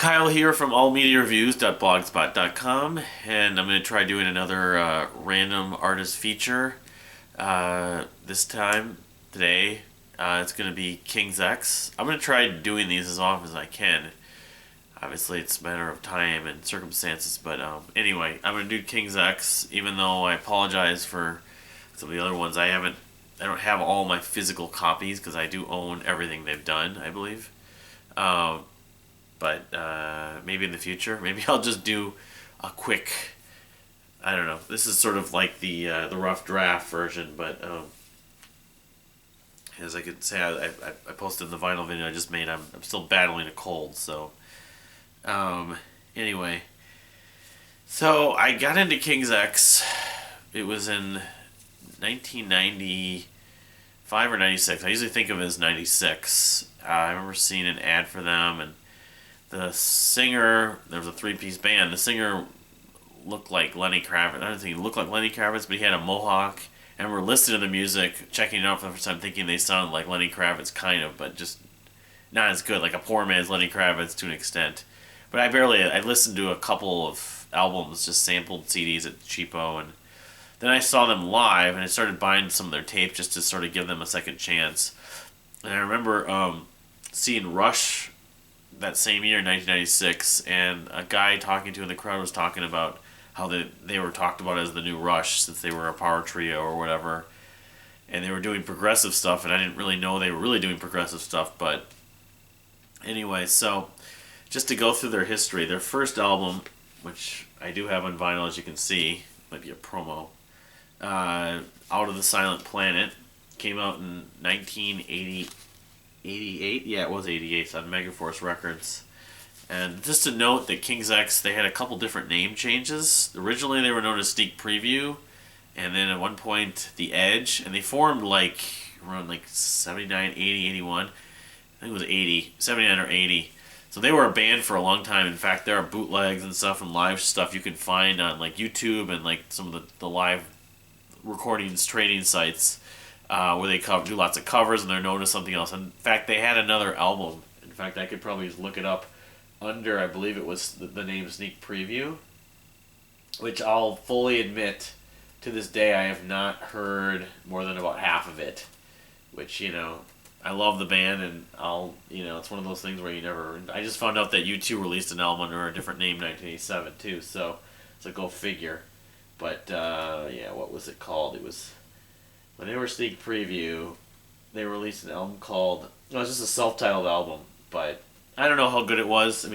Kyle here from allmediareviews.blogspot.com, and I'm going to try doing another random artist feature. This time, today, it's going to be King's X. I'm going to try doing these as often as I can. Obviously, it's a matter of time and circumstances, but anyway, I'm going to do King's X, even though I apologize for some of the other ones. I don't have all my physical copies, because I do own everything they've done, I believe. But maybe in the future, maybe I'll just do a quick, I don't know, this is sort of like the rough draft version, but as I could say, I posted the vinyl video I just made. I'm still battling a cold, so anyway, so I got into King's X. It was in 1995 or 96. I usually think of it as 96. I remember seeing an ad for them, and the singer, there was a three-piece band. The singer looked like Lenny Kravitz. I don't think he looked like Lenny Kravitz, but he had a mohawk. And we're listening to the music, checking it out for the first time, thinking they sounded like Lenny Kravitz, kind of, but just not as good. Like a poor man's Lenny Kravitz to an extent. But I listened to a couple of albums, just sampled CDs at Cheapo, and then I saw them live, and I started buying some of their tape just to sort of give them a second chance. And I remember seeing Rush that same year, 1996, and a guy talking to in the crowd was talking about how they were talked about as the new Rush, since they were a power trio or whatever, and they were doing progressive stuff, and I didn't really know they were really doing progressive stuff. But anyway, so just to go through their history, their first album, which I do have on vinyl, as you can see, might be a promo, Out of the Silent Planet, came out in 1988. Yeah, it was 88 on Megaforce Records. And just to note that King's X, they had a couple different name changes. Originally they were known as Sneak Preview, and then at one point The Edge, and they formed around 79, 80, 81. I think it was 80, 79 or 80. So they were a band for a long time. In fact, there are bootlegs and stuff and live stuff you can find on YouTube and some of the live recordings trading sites. Where they do lots of covers, and they're known as something else. In fact, they had another album. In fact, I could probably just look it up under, I believe it was the name Sneak Preview, which I'll fully admit, to this day, I have not heard more than about half of it. Which, I love the band, and it's one of those things where you never... I just found out that U2 released an album under a different name in 1987, too, so go figure. But, what was it called? It was... When they were Sneak Preview, they released an album called... it was just a self-titled album, but I don't know how good it was.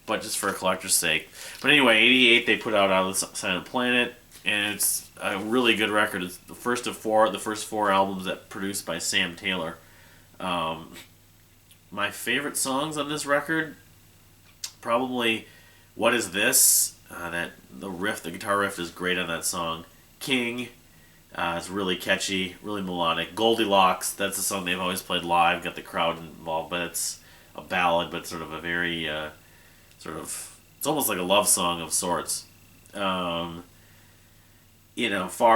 But just for a collector's sake. But anyway, 88, they put out of the Silent Planet, and it's a really good record. It's the first four albums that produced by Sam Taylor. My favorite songs on this record, probably What Is This? The guitar riff is great on that song. King... it's really catchy, really melodic. Goldilocks, that's a song they've always played live, got the crowd involved, but it's a ballad, but sort of a very, it's almost like a love song of sorts. Far,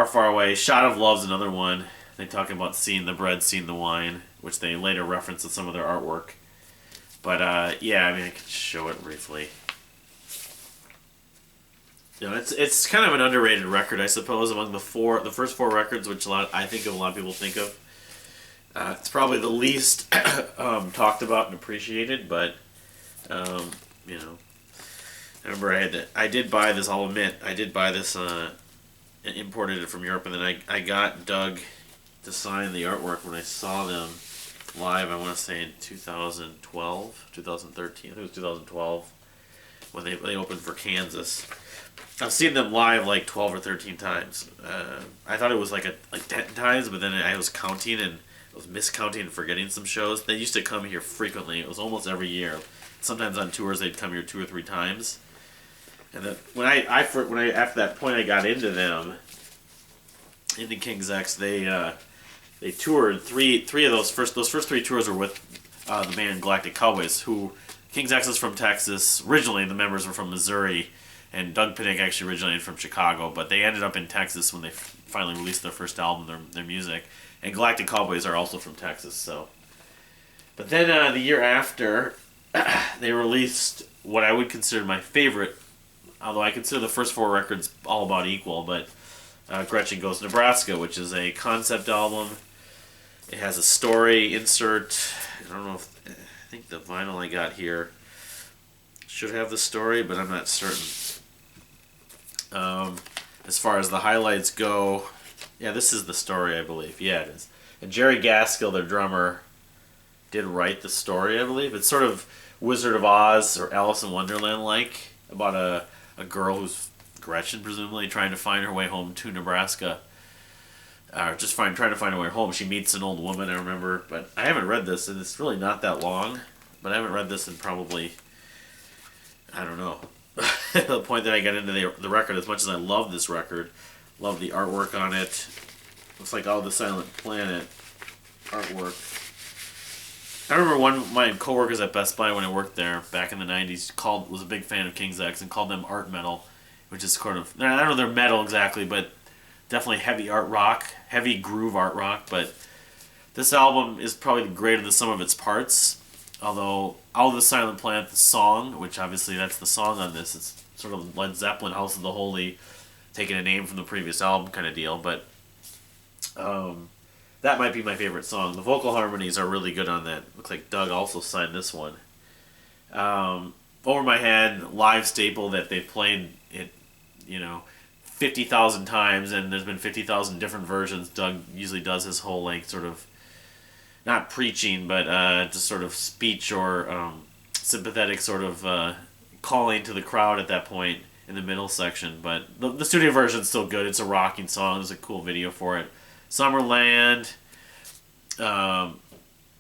Far Away. Shot of Love's another one. They talk about seeing the bread, seeing the wine, which they later reference in some of their artwork. But, I could show it briefly. It's kind of an underrated record, I suppose, among the first four records, which I think a lot of people think of. It's probably the least talked about and appreciated, but I remember I did buy this. I'll admit, I did buy this and imported it from Europe, and then I got Doug to sign the artwork when I saw them live. I want to say in 2012, 2013. I think it was 2012 when they opened for Kansas. I've seen them live 12 or 13 times. I thought it was like 10 times, but then I was counting and I was miscounting and forgetting some shows. They used to come here frequently. It was almost every year. Sometimes on tours they'd come here 2 or 3 times. And then when I after that point I got into them, into King's X, they toured three of those first 3 tours were with the band Galactic Cowboys, who King's X is from Texas. Originally the members were from Missouri. And Doug Pinnick actually originated from Chicago, but they ended up in Texas when they finally released their first album, their music. And Galactic Cowboys are also from Texas, so. But then the year after, they released what I would consider my favorite, although I consider the first four records all about equal, but Gretchen Goes to Nebraska, which is a concept album. It has a story insert. I don't know if, I think the vinyl I got here should have the story, but I'm not certain. As far as the highlights go, yeah, this is the story, I believe. Yeah, it is. And Jerry Gaskill, their drummer, did write the story, I believe. It's sort of Wizard of Oz or Alice in Wonderland-like, about a girl who's Gretchen, presumably, trying to find her way home to Nebraska. Just trying to find her way home. She meets an old woman, I remember. But I haven't read this, and it's really not that long. But I haven't read this in probably, I don't know, the point that I got into the record. As much as I love this record, love the artwork on it. Looks like all the Silent Planet artwork. I remember one of my coworkers at Best Buy when I worked there back in the 90s was a big fan of King's X and called them art metal, which is sort of, I don't know they're metal exactly, but definitely heavy art rock, heavy groove art rock. But this album is probably the greater than the sum of its parts. Although All of the Silent Planet, the song, which obviously that's the song on this, it's sort of Led Zeppelin, House of the Holy, taking a name from the previous album kind of deal. But that might be my favorite song. The vocal harmonies are really good on that. Looks like Doug also signed this one. Over My Head, live staple that they've played it, 50,000 times, and there's been 50,000 different versions. Doug usually does his whole sort of, not preaching, but just sort of speech or sympathetic sort of calling to the crowd at that point in the middle section. But the studio version's still good. It's a rocking song. There's a cool video for it. Summerland.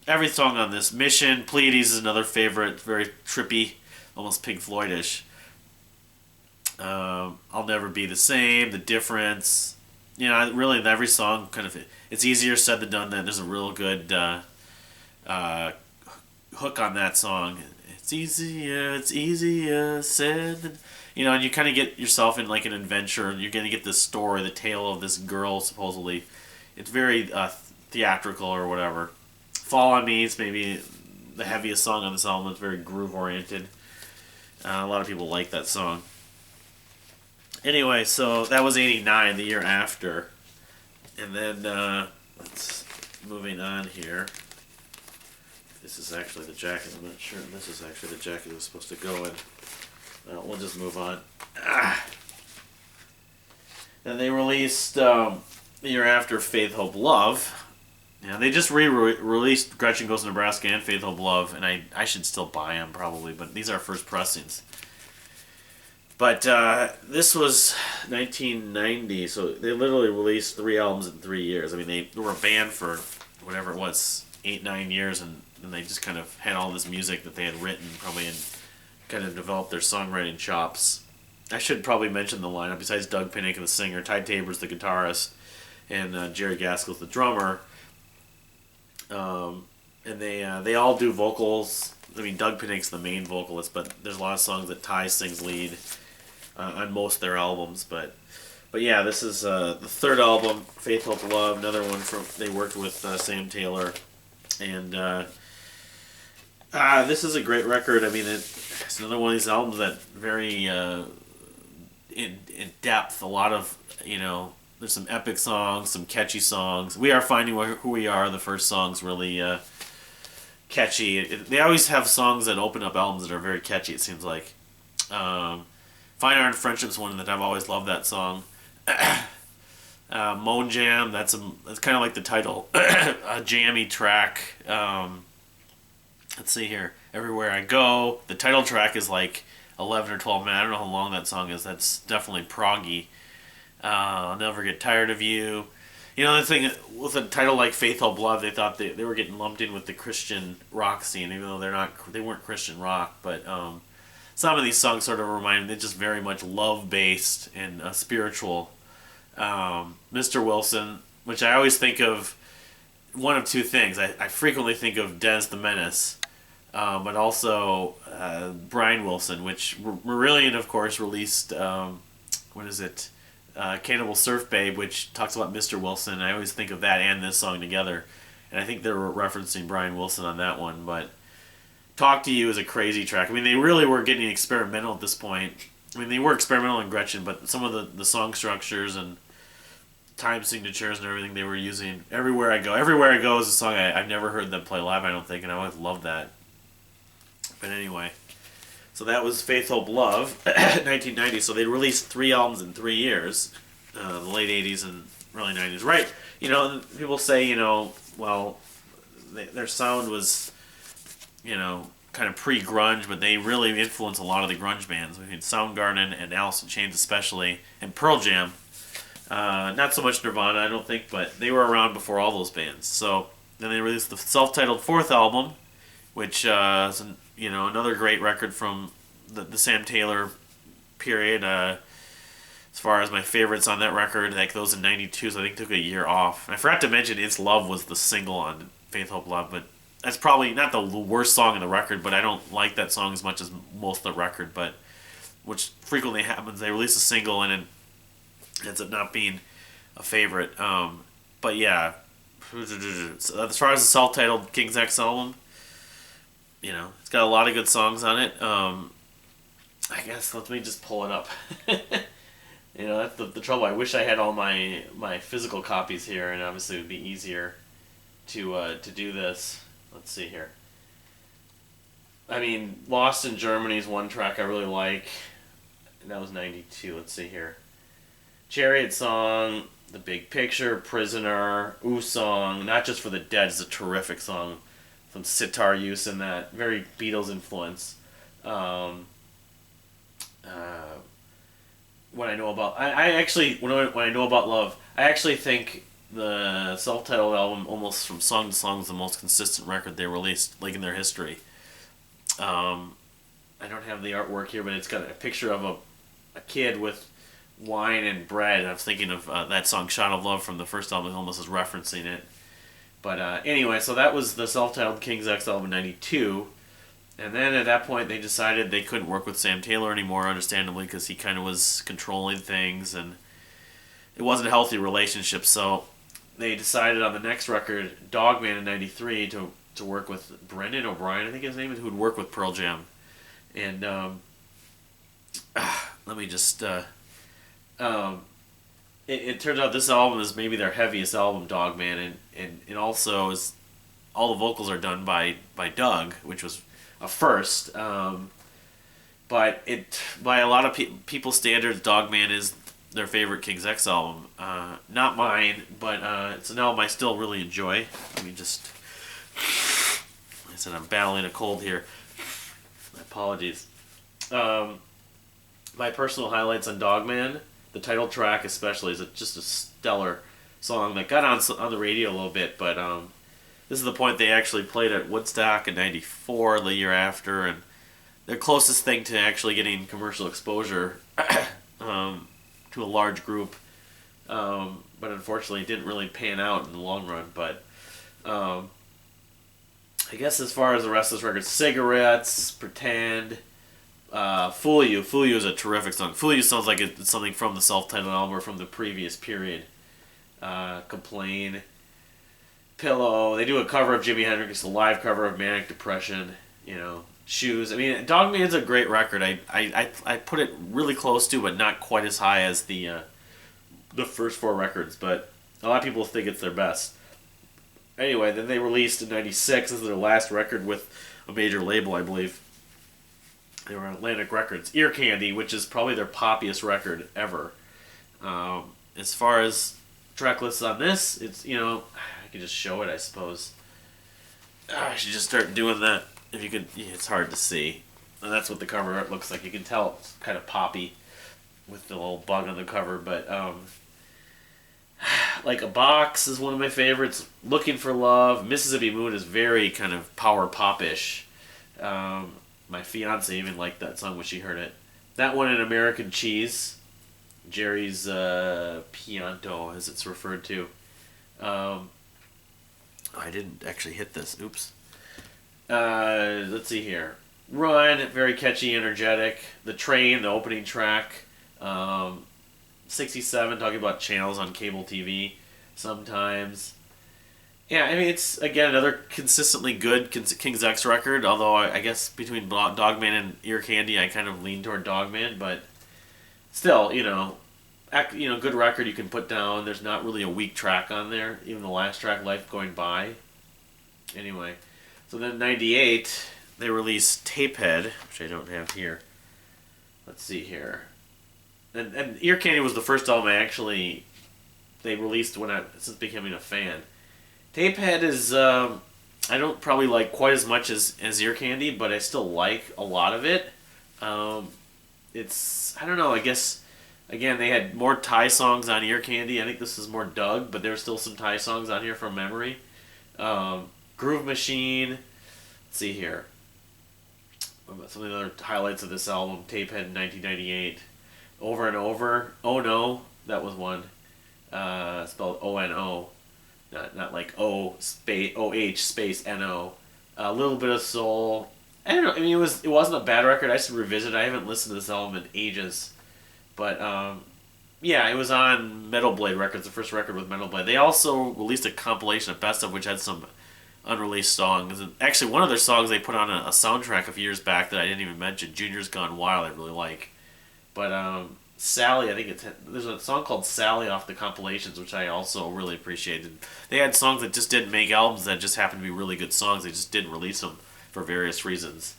Every song on this. Mission. Pleiades is another favorite. Very trippy. Almost Pink Floyd-ish. I'll Never Be the Same. The Difference. Really every song kind of, it's easier said than done. There's a real good hook on that song. It's easier said than, and you kind of get yourself in an adventure, and you're going to get this story, the tale of this girl, supposedly. It's very theatrical or whatever. Fall on Me is maybe the heaviest song on this album. It's very groove-oriented. A lot of people like that song. Anyway, so that was 89, the year after. And then, moving on here. This is actually the jacket. I'm not sure. This is actually the jacket it was supposed to go in. We'll just move on. And they released, the year after, Faith, Hope, Love. Yeah, they just released Gretchen Goes to Nebraska and Faith, Hope, Love. And I should still buy them, probably. But these are first pressings. But this was 1990, so they literally released 3 albums in 3 years. I mean, they were a band for whatever it was, 8-9 years, and they just kind of had all this music that they had written, probably, and kind of developed their songwriting chops. I should probably mention the lineup. Besides Doug Pinnick, the singer, Ty Tabor's the guitarist, and Jerry Gaskill's the drummer. And they all do vocals. I mean, Doug Pinnick's the main vocalist, but there's a lot of songs that Ty sings lead on most of their albums. But yeah, this is the third album, Faith, Hope, Love. Another one they worked with Sam Taylor, and this is a great record. I mean, it's another one of these albums that very in depth. A lot of there's some epic songs, some catchy songs. We Are Finding Who We Are. The first song's really catchy. They always have songs that open up albums that are very catchy. It seems like. Fine Art and Friendship's one that I've always loved that song. Moan Jam, that's kind of like the title, a jammy track. Let's see here. Everywhere I Go. The title track is like 11 or 12 minutes. I don't know how long that song is. That's definitely proggy. I'll Never Get Tired of You. The thing with a title like Faith, Hope, Love, they thought they were getting lumped in with the Christian rock scene, even though they weren't Christian rock. But some of these songs sort of remind me, they're just very much love-based and spiritual. Mr. Wilson, which I always think of one of two things. I frequently think of Dennis the Menace, but also Brian Wilson, which Marillion, of course, released, Cannibal Surf Babe, which talks about Mr. Wilson. I always think of that and this song together. And I think they were referencing Brian Wilson on that one, but Talk to You is a crazy track. I mean, they really were getting experimental at this point. I mean, they were experimental in Gretchen, but some of the song structures and time signatures and everything they were using. Everywhere I Go is a song I've never heard them play live, I don't think, and I always loved that. But anyway, so that was Faith, Hope, Love, 1990. So they released 3 albums in 3 years, the late 80s and early 90s. Right, people say, well, their sound was, kind of pre-grunge, but they really influenced a lot of the grunge bands. We had Soundgarden and Alice in Chains especially, and Pearl Jam. Not so much Nirvana, I don't think, but they were around before all those bands. So then they released the self-titled 4th album, which is another great record from the Sam Taylor period. As far as my favorites on that record, like those in '92, so I think took a year off. And I forgot to mention It's Love was the single on Faith, Hope, Love, but that's probably not the worst song in the record, but I don't like that song as much as most of the record, but which frequently happens. They release a single and it ends up not being a favorite. But yeah, as far as the self-titled King's X album, it's got a lot of good songs on it. I guess let me just pull it up. That's the trouble. I wish I had all my physical copies here, and obviously it would be easier to do this. Let's see here. I mean, Lost in Germany is one track I really like. And that was 92. Let's see here. Chariot Song, The Big Picture, Prisoner, Ooh Song, Not Just for the Dead is a terrific song. Some sitar use in that. Very Beatles influence. What I know about... I actually, when I know about Love, I actually think the self-titled album, almost from song to song, is the most consistent record they released, like in their history. I don't have the artwork here, but it's got a picture of a kid with wine and bread. I'm thinking of that song "Shot of Love" from the first album, almost as referencing it. But anyway, so that was the self-titled King's X album in '92. And then at that point, they decided they couldn't work with Sam Taylor anymore, understandably, because he kind of was controlling things, and it wasn't a healthy relationship. So they decided on the next record, Dogman in '93, to work with Brendan O'Brien, I think his name is, who would work with Pearl Jam. And let me just... It turns out this album is maybe their heaviest album, Dogman, and also is all the vocals are done by Doug, which was a first. But it by a lot of people's standards, Dogman is their favorite King's X album. Not mine, but it's an album I still really enjoy. Let me just... I said I'm battling a cold here. My apologies. My personal highlights on Dogman, the title track especially, is just a stellar song that got on the radio a little bit, but this is the point they actually played at Woodstock in '94, the year after, and their closest thing to actually getting commercial exposure to a large group, but unfortunately it didn't really pan out in the long run. But I guess as far as the rest of this record, Cigarettes, Pretend, Fool You is a terrific song. Fool You sounds like it's something from the self-titled album or from the previous period. Complain, Pillow. They do a cover of Jimi Hendrix, a live cover of Manic Depression. Shoes. I mean, Dogman's a great record. I put it really close to, but not quite as high as the first 4 records. But a lot of people think it's their best. Anyway, then they released in '96. This is their last record with a major label, I believe. They were on Atlantic Records. Ear Candy, which is probably their poppiest record ever. As far as track lists on this, it's, I could just show it, I suppose. I should just start doing that. If you could, it's hard to see. And that's what the cover art looks like. You can tell it's kind of poppy with the little bug on the cover, but like a Box is one of my favorites. Looking for Love, Mississippi Moon is very kind of power pop-ish. My fiance even liked that song when she heard it. That one in American Cheese, Jerry's Pianto, as it's referred to. I didn't actually hit this. Oops. Let's see here. Run, very catchy, energetic. The Train, the opening track. 67, talking about channels on cable TV sometimes. Yeah, I mean, it's, again, another consistently good King's X record, although I guess between Dogman and Ear Candy, I kind of lean toward Dogman, but still, good record you can put down. There's not really a weak track on there, even the last track, Life Going By. Anyway, so then 98, they released Tapehead, which I don't have here. Let's see here. And Ear Candy was the first album they released since becoming a fan. Tapehead is, I don't probably like quite as much as Ear Candy, but I still like a lot of it. I don't know, I guess, again, they had more Thai songs on Ear Candy. I think this is more Doug, but there's still some Thai songs on here from memory. Groove Machine, let's see here. Some of the other highlights of this album, Tapehead in 1998. Over and Over, Oh No, that was one. Spelled O-N-O. Not like O-H space N-O. A Little Bit of Soul. I don't know. I mean, it wasn't a bad record. I should revisit it. I haven't listened to this album in ages. But, yeah, it was on Metal Blade Records, the first record with Metal Blade. They also released a compilation of Best Of, which had some unreleased songs. And actually, one of their songs they put on a soundtrack a few years back that I didn't even mention, Junior's Gone Wild, I really like. But, Sally, I think there's a song called Sally off the compilations, which I also really appreciated. They had songs that just didn't make albums that just happened to be really good songs. They just didn't release them for various reasons.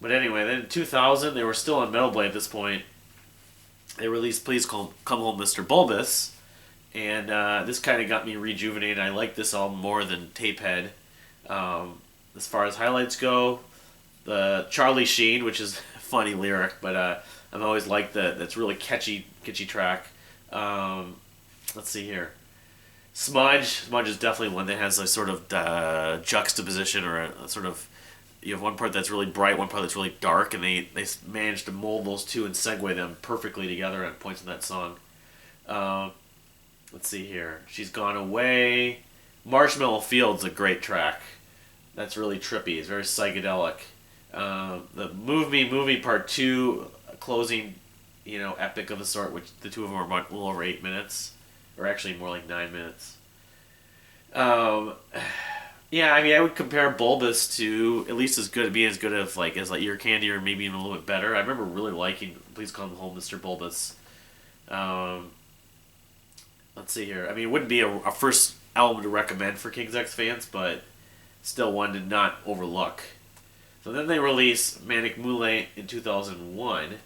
But anyway, then in 2000, they were still on Metal Blade at this point. They released Please Come Home, Mr. Bulbus. And this kind of got me rejuvenated. I like this album more than Tapehead. As far as highlights go, the Charlie Sheen, which is a funny lyric, but I've always liked that's really catchy track. Let's see here. Smudge is definitely one that has a sort of juxtaposition, or a sort of, you have one part that's really bright, one part that's really dark, and they managed to mold those two and segue them perfectly together at points in that song. Let's see here. She's Gone Away. Marshmallow Field's a great track. That's really trippy. It's very psychedelic. The Move Me Movie Part 2, closing, epic of the sort, which the two of them are about a little over 8 minutes, or actually more like 9 minutes. Yeah, I mean, I would compare Bulbus to at least as good as like Ear Candy, or maybe even a little bit better. I remember really liking Please Come Home, Mr. Bulbus. Let's see here. I mean, it wouldn't be a first album to recommend for King's X fans, but still one to not overlook. So then they release Manic Moonlight in 2001.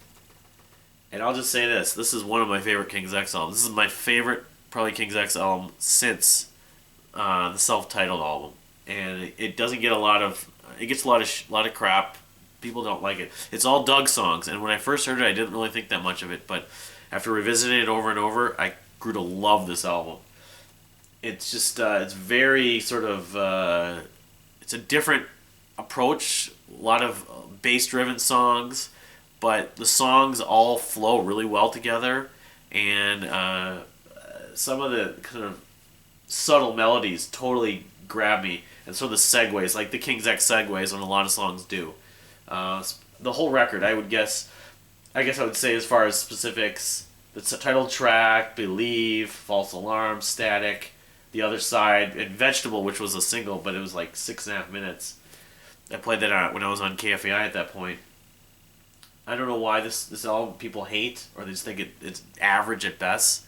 And I'll just say this. This is one of my favorite King's X albums. This is my favorite, probably, King's X album since the self-titled album. And it doesn't get a lot of... It gets a lot of crap. People don't like it. It's all Doug songs. And when I first heard it, I didn't really think that much of it. But after revisiting it over and over, I grew to love this album. It's just... it's very sort of... it's a different approach. A lot of bass-driven songs, but the songs all flow really well together, and some of the kind of subtle melodies totally grab me, and so the segues, like the King's X segues on a lot of songs do. The whole record, I guess I would say, as far as specifics, the title track, Believe, False Alarm, Static, The Other Side, and Vegetable, which was a single, but it was like 6.5 minutes. I played that when I was on KFAI at that point. I don't know why this album people hate, or they just think it's average at best.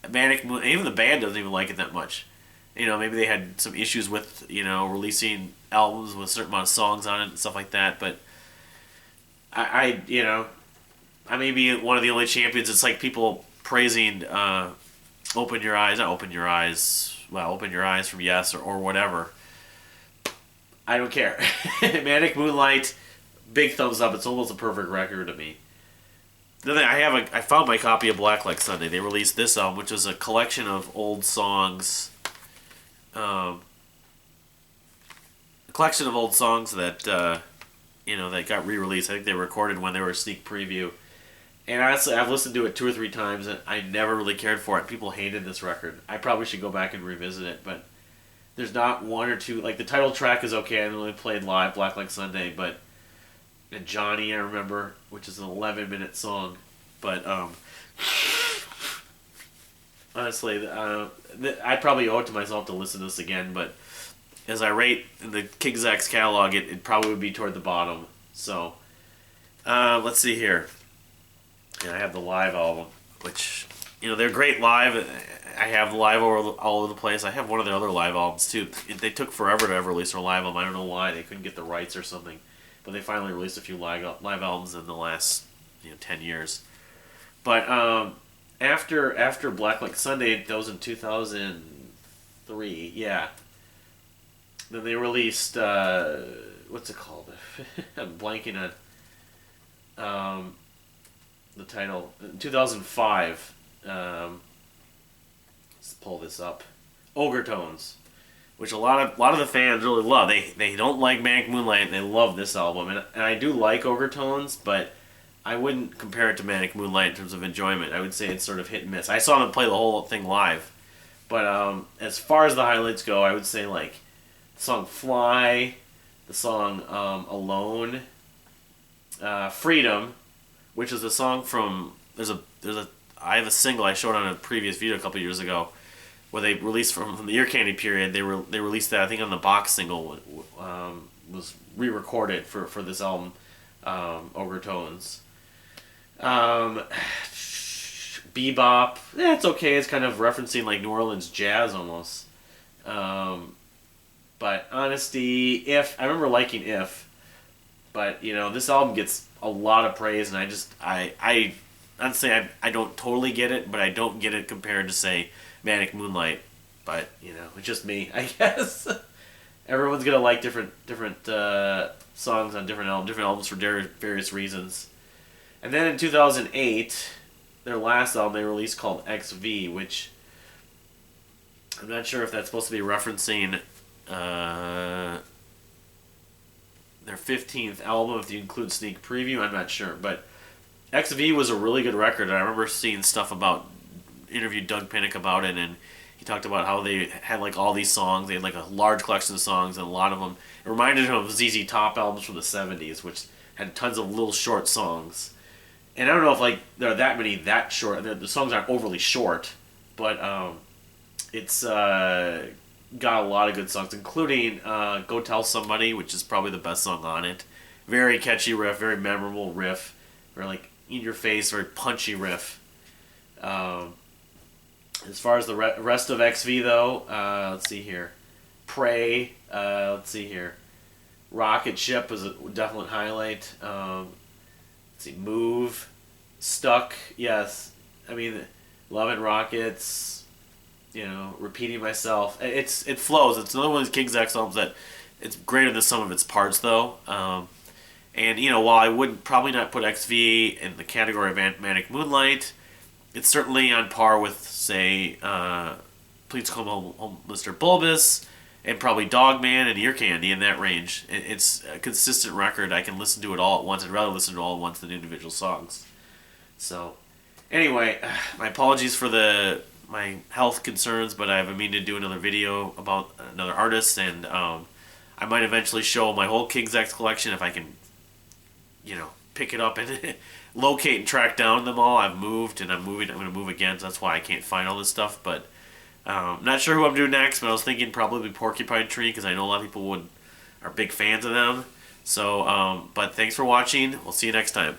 Manic Moon, even the band doesn't even like it that much. Maybe they had some issues with, releasing albums with a certain amount of songs on it and stuff like that, but I may be one of the only champions. It's like people praising Open Your Eyes from Yes, or whatever. I don't care. Manic Moonlight, big thumbs up. It's almost a perfect record to me. Then I found my copy of Black Like Sunday. They released this album, which was a collection of old songs. A collection of old songs that that got re-released. I think they recorded when they were a sneak preview. And honestly, I've listened to it 2 or 3 times, and I never really cared for it. People hated this record. I probably should go back and revisit it, but there's not one or two. Like, the title track is okay. I only played live, Black Like Sunday, and Johnny, I remember, which is an 11-minute song. But honestly. I probably owe it to myself to listen to this again, but as I rate the King's X catalog, it probably would be toward the bottom. So, let's see here. And I have the live album, which, they're great live. I have live all over the place. I have one of their other live albums, too. They took forever to ever release their live album. I don't know why. They couldn't get the rights or something. But they finally released a few live albums in the last 10 years. But after Black Like Sunday, that was in 2003, yeah. Then they released, what's it called? I'm blanking on the title. In 2005, let's pull this up. Ogre Tones, which a lot of the fans really love. They don't like Manic Moonlight, and they love this album. And I do like Ogre Tones, but I wouldn't compare it to Manic Moonlight in terms of enjoyment. I would say it's sort of hit and miss. I saw them play the whole thing live, but as far as the highlights go, I would say like the song "Fly," the song "Alone," "Freedom," which is a song from I have a single I showed on a previous video a couple years ago, where they released from the Ear Candy period. They released that, I think, on the box single, was re-recorded for this album, Ogre Tones. Bebop, it's okay. It's kind of referencing like New Orleans jazz almost. But Honesty, If, I remember liking If, but this album gets a lot of praise, and I'd say I don't totally get it, but I don't get it compared to, say, Manic Moonlight. But it's just me, I guess. Everyone's gonna like different songs on different albums for various reasons. And then in 2008, their last album they released, called XV, which I'm not sure if that's supposed to be referencing their 15th album, if you include Sneak Preview. I'm not sure, but XV was a really good record, and I remember seeing stuff interviewed Doug Pinnick about it, and he talked about how they had like all these songs. They had like a large collection of songs, and a lot of them, it reminded him of ZZ Top albums from the 70s, which had tons of little short songs. And I don't know if like there are that many that short. The songs aren't overly short, but it's got a lot of good songs, including "Go Tell Somebody," which is probably the best song on it. Very catchy riff, very memorable riff, very like in your face, very punchy riff. As far as the rest of XV though, let's see here. Pray, let's see here. Rocket Ship was a definite highlight. Let's see, Move, Stuck, yes. I mean, Love and Rockets, Repeating Myself. It flows. It's another one of these King's X albums that it's greater than some of its parts, though. And, while I would probably not put XV in the category of Manic Moonlight, it's certainly on par with, say, Please Come Home, Mr. Bulbus, and probably Dogman and Ear Candy, in that range. It's a consistent record. I can listen to it all at once. I'd rather listen to it all at once than individual songs. So, anyway, my apologies for my health concerns, but I have a meaning to do another video about another artist, and I might eventually show my whole King's X collection if I can, pick it up and locate and track down them all. I've moved, and I'm going to move again, so that's why I can't find all this stuff, but not sure who I'm doing next, but I was thinking probably Porcupine Tree, because I know a lot of people are big fans of them. So, but thanks for watching. We'll see you next time.